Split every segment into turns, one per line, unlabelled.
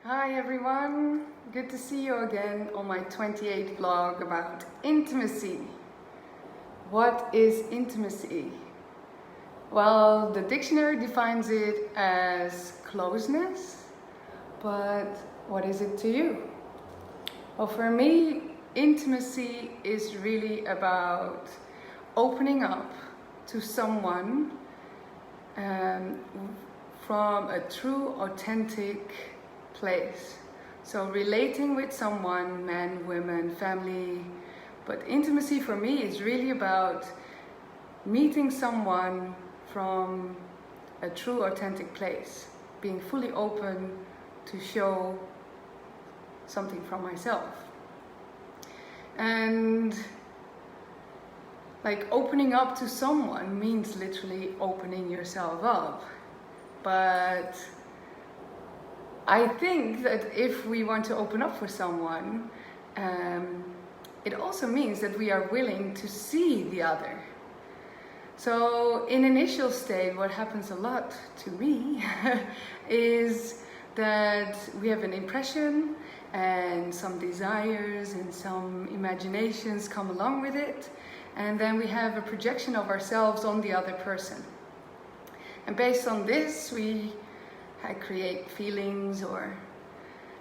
Hi everyone, good to see you again on my 28th vlog about intimacy. What is intimacy? Well, the dictionary defines it as closeness, but what is it to you? Well, for me, intimacy is really about opening up to someone from a true, authentic place. So relating with someone, men, women, family, but intimacy for me is really about meeting someone from a true, authentic place, being fully open to show something from myself. And like opening up to someone means literally opening yourself up. But I think that if we want to open up for someone, it also means that we are willing to see the other. So in initial state, what happens a lot to me is that we have an impression and some desires and some imaginations come along with it, and then we have a projection of ourselves on the other person. And based on this, I create feelings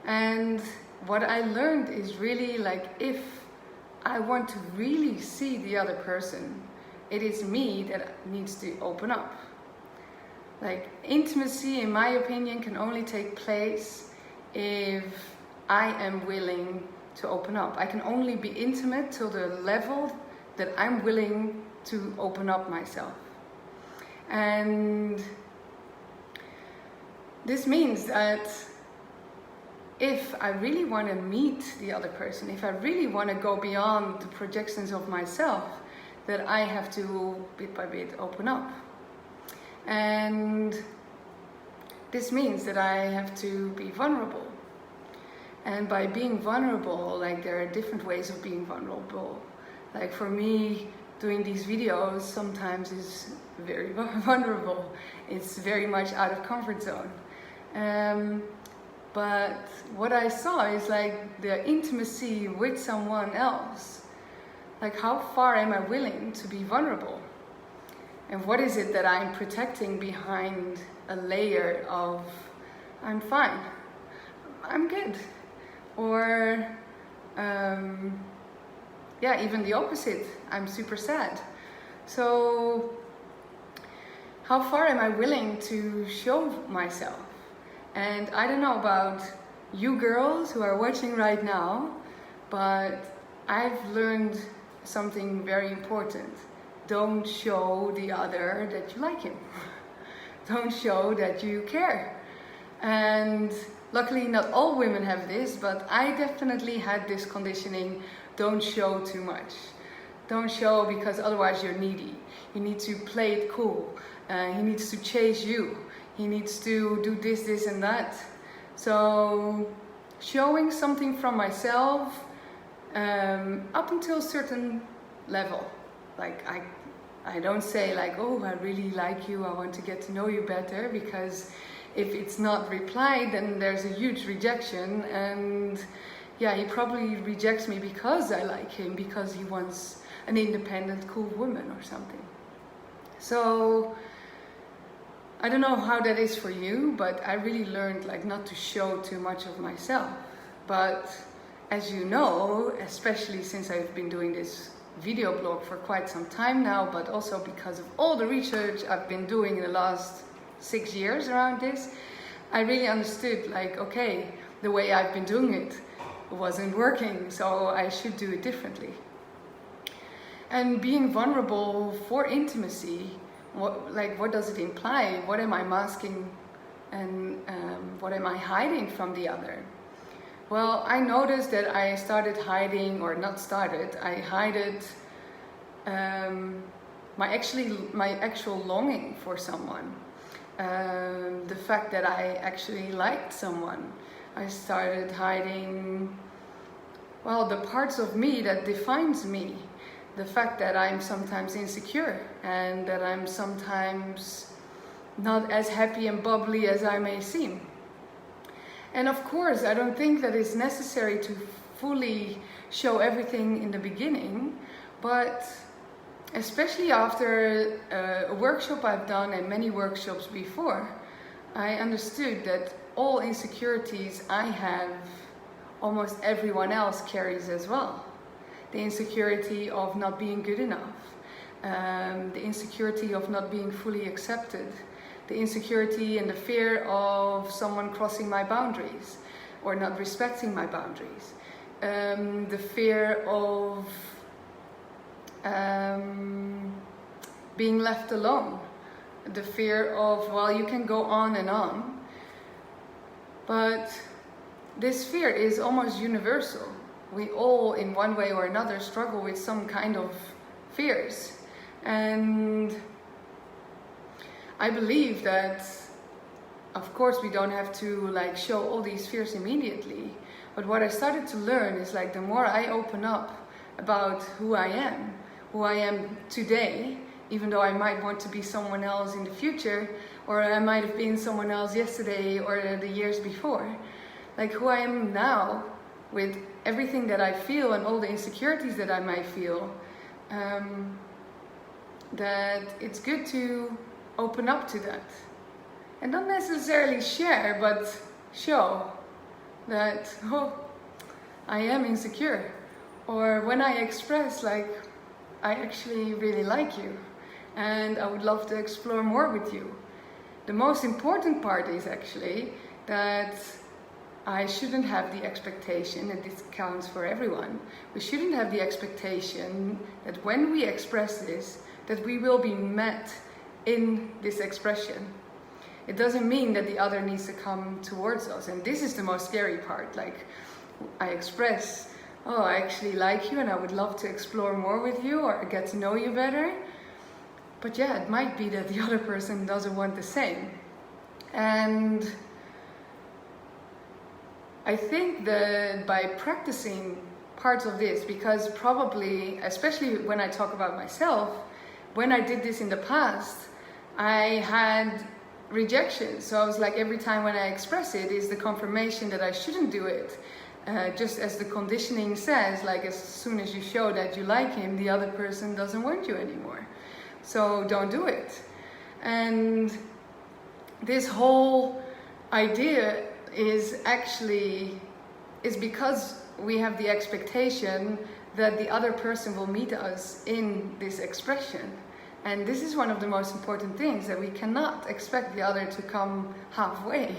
and what I learned is really like, if I want to really see the other person, it is me that needs to open up. Like intimacy, in my opinion, can only take place if I am willing to open up. I can only be intimate to the level that I'm willing to open up myself. And this means that if I really want to meet the other person, if I really want to go beyond the projections of myself, that I have to bit by bit open up. And this means that I have to be vulnerable. And by being vulnerable, like there are different ways of being vulnerable. Like for me, doing these videos sometimes is very vulnerable. It's very much out of comfort zone. But what I saw is like the intimacy with someone else. Like how far am I willing to be vulnerable? And what is it that I'm protecting behind a layer of I'm fine, I'm good, or even the opposite, I'm super sad. So how far am I willing to show myself? And I don't know about you girls who are watching right now, but I've learned something very important. Don't show the other that you like him. Don't show that you care. And luckily not all women have this, but I definitely had this conditioning. Don't show too much. Don't show because otherwise you're needy. You need to play it cool. He needs to chase you. He needs to do this and that. So showing something from myself up until a certain level. Like I don't say like, oh, I really like you, I want to get to know you better, because if it's not replied, then there's a huge rejection. And yeah, he probably rejects me because I like him, because he wants an independent, cool woman or something. So I don't know how that is for you, but I really learned like not to show too much of myself. But as you know, especially since I've been doing this video blog for quite some time now, but also because of all the research I've been doing in the last 6 years around this, I really understood like, okay, the way I've been doing it wasn't working, so I should do it differently. And being vulnerable for intimacy, what does it imply? What am I masking, and what am I hiding from the other? Well, I noticed that I started hiding, or not started, I hid my actual longing for someone. The fact that I actually liked someone. I started hiding, well, the parts of me that defines me. The fact that I'm sometimes insecure and that I'm sometimes not as happy and bubbly as I may seem. And of course, I don't think that it's necessary to fully show everything in the beginning, but especially after a workshop I've done and many workshops before, I understood that all insecurities I have, almost everyone else carries as well. The insecurity of not being good enough, the insecurity of not being fully accepted, the insecurity and the fear of someone crossing my boundaries or not respecting my boundaries, the fear of being left alone, the fear of, well, you can go on and on, but this fear is almost universal. We all, in one way or another, struggle with some kind of fears. And I believe that, of course, we don't have to like show all these fears immediately. But what I started to learn is like the more I open up about who I am today, even though I might want to be someone else in the future, or I might have been someone else yesterday or the years before. Like who I am now, with everything that I feel and all the insecurities that I might feel, that it's good to open up to that. And not necessarily share, but show that, oh, I am insecure. Or when I express, like, I actually really like you and I would love to explore more with you. The most important part is actually that I shouldn't have the expectation, and this counts for everyone, we shouldn't have the expectation that when we express this, that we will be met in this expression. It doesn't mean that the other needs to come towards us, and this is the most scary part. Like, I express, oh, I actually like you and I would love to explore more with you or get to know you better. But yeah, it might be that the other person doesn't want the same. And I think that by practicing parts of this, because probably, especially when I talk about myself, when I did this in the past, I had rejection. So I was like, every time when I express it is the confirmation that I shouldn't do it. Just as the conditioning says, like as soon as you show that you like him, the other person doesn't want you anymore. So don't do it. And this whole idea is because we have the expectation that the other person will meet us in this expression. And this is one of the most important things, that we cannot expect the other to come halfway.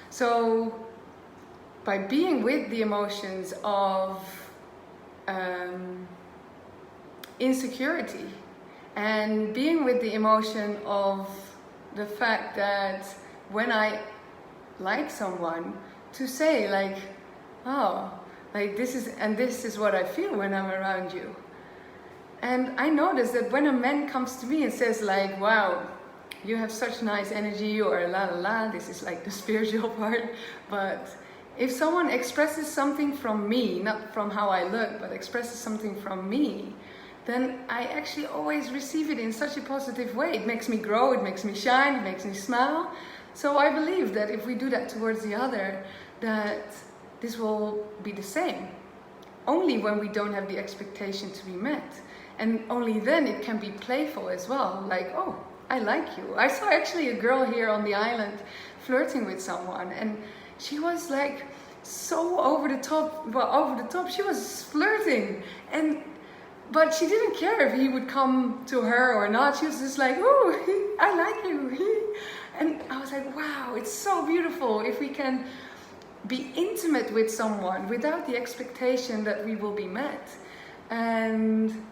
So by being with the emotions of insecurity and being with the emotion of the fact that when I like someone, to say like, oh, like this is what I feel when I'm around you. And I notice that when a man comes to me and says like, wow, you have such nice energy, or la la la, this is like the spiritual part, but if someone expresses something from me, not from how I look, but expresses something from me, then I actually always receive it in such a positive way. It makes me grow, it makes me shine, it makes me smile. So I believe that if we do that towards the other, that this will be the same. Only when we don't have the expectation to be met. And only then it can be playful as well. Like, oh, I like you. I saw actually a girl here on the island flirting with someone, and she was like so over the top. She was flirting, but she didn't care if he would come to her or not. She was just like, oh, I like you. And I was like, wow, it's so beautiful if we can be intimate with someone without the expectation that we will be met. And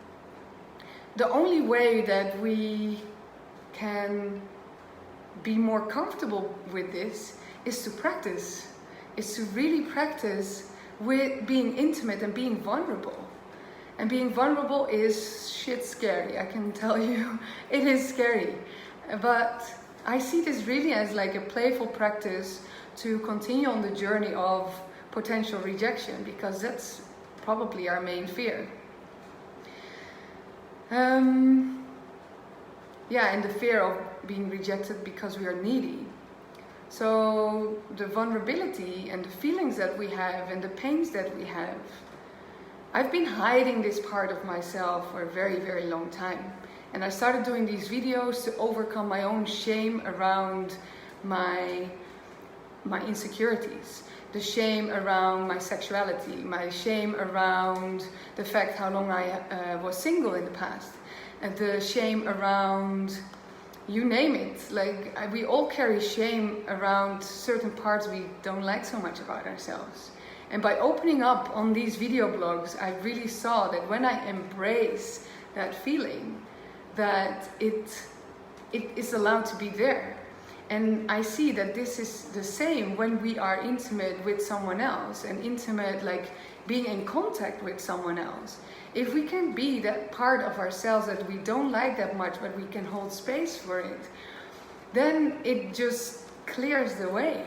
the only way that we can be more comfortable with this is to practice, is to really practice with being intimate and being vulnerable. And being vulnerable is shit scary, I can tell you. It is scary. But I see this really as like a playful practice to continue on the journey of potential rejection, because that's probably our main fear. Yeah, and the fear of being rejected because we are needy. So the vulnerability and the feelings that we have and the pains that we have, I've been hiding this part of myself for a very, very long time. And I started doing these videos to overcome my own shame around my insecurities. The shame around my sexuality, my shame around the fact how long I was single in the past, and the shame around, you name it. Like, we all carry shame around certain parts we don't like so much about ourselves. And by opening up on these video blogs, I really saw that when I embrace that feeling, that it is allowed to be there. And I see that this is the same when we are intimate with someone else, and intimate, like being in contact with someone else. If we can be that part of ourselves that we don't like that much, but we can hold space for it, then it just clears the way.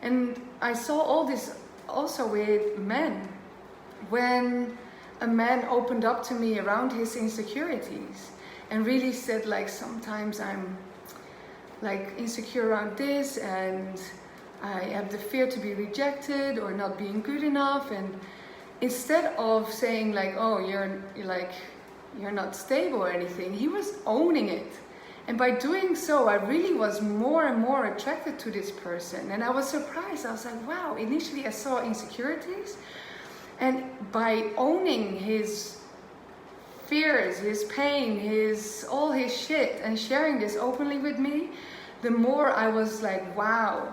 And I saw all this also with men. When a man opened up to me around his insecurities and really said, like, sometimes I'm like insecure around this, and I have the fear to be rejected or not being good enough, and instead of saying like, oh, you're not stable or anything, he was owning it. And by doing so, I really was more and more attracted to this person. And I was surprised. I was like, wow, initially I saw insecurities, and by owning his fears, his pain, all his shit, and sharing this openly with me, the more I was like, wow,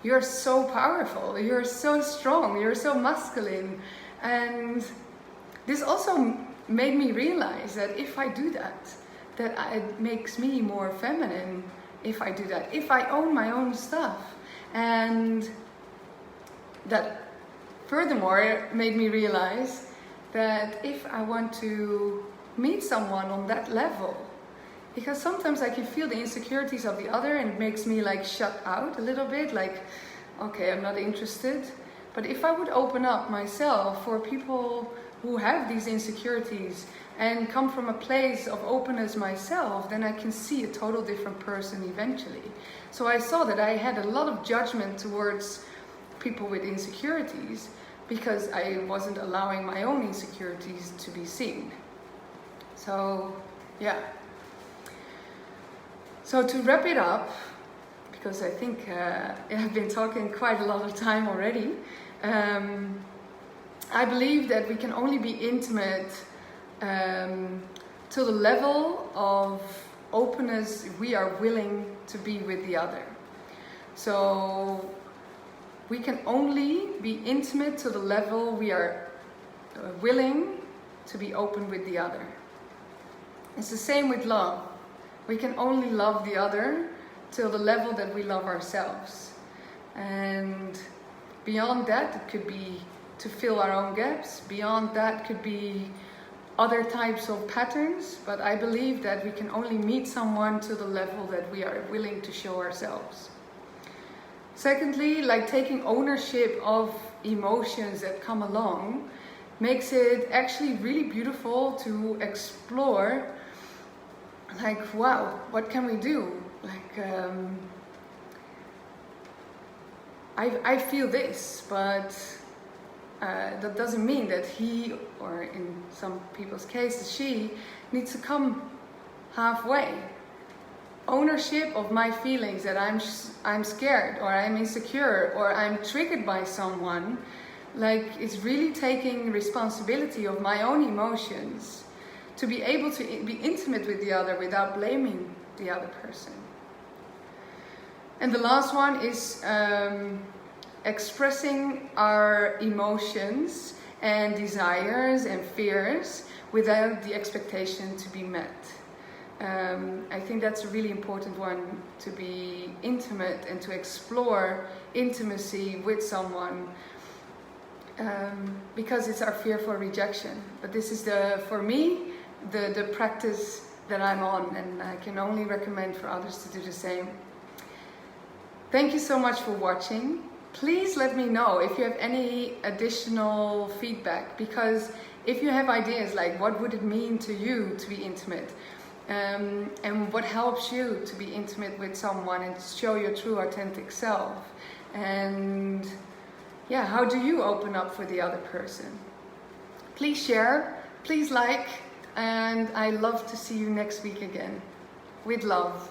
you're so powerful, you're so strong, you're so masculine. And this also made me realize that if I do that, it makes me more feminine. If I do that, if I own my own stuff. And that furthermore, it made me realize that if I want to meet someone on that level, because sometimes I can feel the insecurities of the other and it makes me like shut out a little bit, like, okay, I'm not interested. But if I would open up myself for people who have these insecurities and come from a place of openness myself, then I can see a total different person eventually. So I saw that I had a lot of judgment towards people with insecurities because I wasn't allowing my own insecurities to be seen. So, yeah. So to wrap it up, because I think I've been talking quite a lot of time already, I believe that we can only be intimate to the level of openness we are willing to be with the other. So we can only be intimate to the level we are willing to be open with the other. It's the same with love. We can only love the other till the level that we love ourselves. And beyond that, it could be to fill our own gaps. Beyond that could be other types of patterns. But I believe that we can only meet someone to the level that we are willing to show ourselves. Secondly, like taking ownership of emotions that come along makes it actually really beautiful to explore. Like, wow, what can we do? Like, I feel this, but that doesn't mean that he, or in some people's cases, she, needs to come halfway. Ownership of my feelings that I'm scared, or I'm insecure, or I'm triggered by someone, like, it's really taking responsibility of my own emotions to be able to be intimate with the other without blaming the other person. And the last one is expressing our emotions and desires and fears without the expectation to be met. I think that's a really important one, to be intimate and to explore intimacy with someone, because it's our fear for rejection. But this is for me, the practice that I'm on, and I can only recommend for others to do the same. Thank you so much for watching. Please let me know if you have any additional feedback, because if you have ideas like what would it mean to you to be intimate, and what helps you to be intimate with someone and show your true authentic self. And yeah, how do you open up for the other person? Please share, please like, and I love to see you next week again. With love.